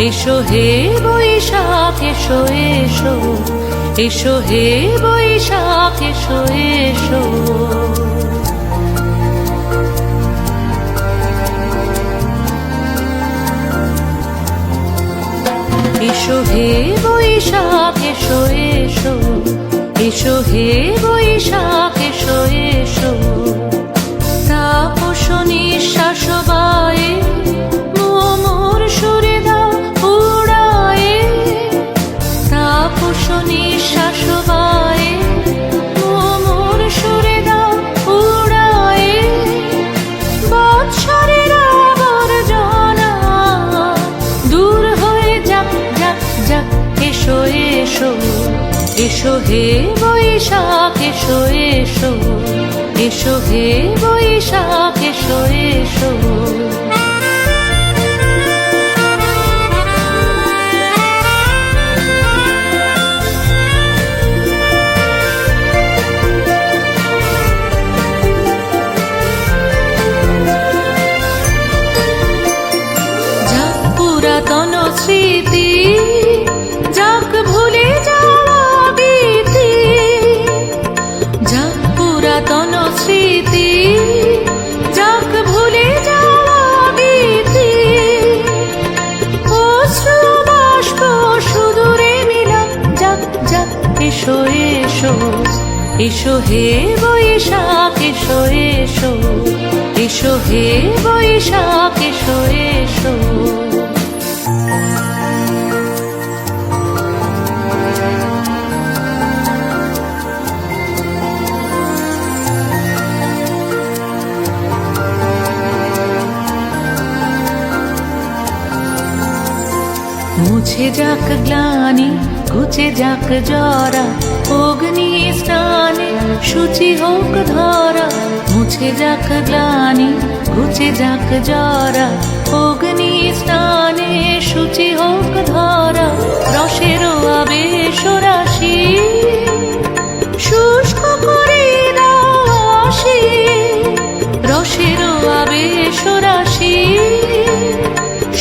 এসো হে বৈশাখ এসো এসো, এসো হে বৈশাখ এসো এসো। এসো হে বৈশাখ এসো এসো, এসো হে বৈশাখ এসো এসো। তাপস নিঃশ্বাস বায়ে মোর সুরে দাও উড়ায়ে, তাপস নিঃশ্বাস বায়ে মোর সুরে দাও উড়ায়ে। বৎসরের আবর্জনা দূর হয়ে যাক যাক যাক। এসো এসো, এসো হে বৈশাখ এসো এসো, এসো হে বৈশাখ এসো এসো। যাক পুরাতন স্মৃতি, যাক ভুলে যাওয়া গীতি, যাক পুরাতন স্মৃতি, যাক ভুলে যাওয়া গীতি। অশ্রু বাষ্প সুদূরে মিলা যাক যাক। এসো এসো, এসো হে বৈশাখ এসো এসো, এসো হে বৈশাখ এসো এসো। মুছে যাক গ্লানি, ঘুচে যাক জরা, অগ্নি স্নানে শুচি হোক ধরা। মুছে যাক গ্লানি, ঘুচে যাক জরা, অগ্নি স্নানে শুচি হোক ধরা। রসের আবেশ রাশি শুষ্ক করে দাও আসি, রসের আবেশ রাশি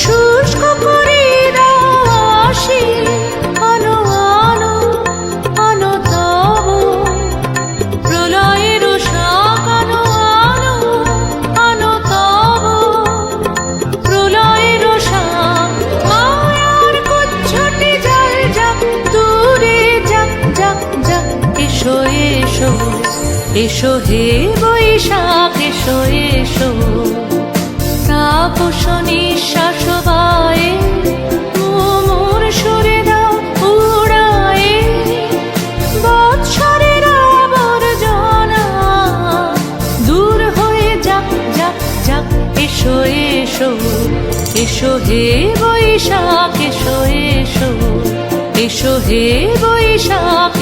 শুষ্ক করে দাও আসি। আনো আনো আনো তব প্রলয়ের শাক, আনো আনো আনো তব প্রলয়ের শাক। মায়ার কুচ্ছটি জল যাক দূরে যাক যাক যাক। এসো এসো, এসো হে বৈশাখ এসো এসো। তাপস নিঃশ্বাস বায়ে মোর সুরে দাও উড়ায়ে। বৎসরের আবর্জনা দূর হয়ে যাক যাক যাক। এসো এসো, এসো হে বৈশাখ এসো এসো, এসো হে বৈশাখ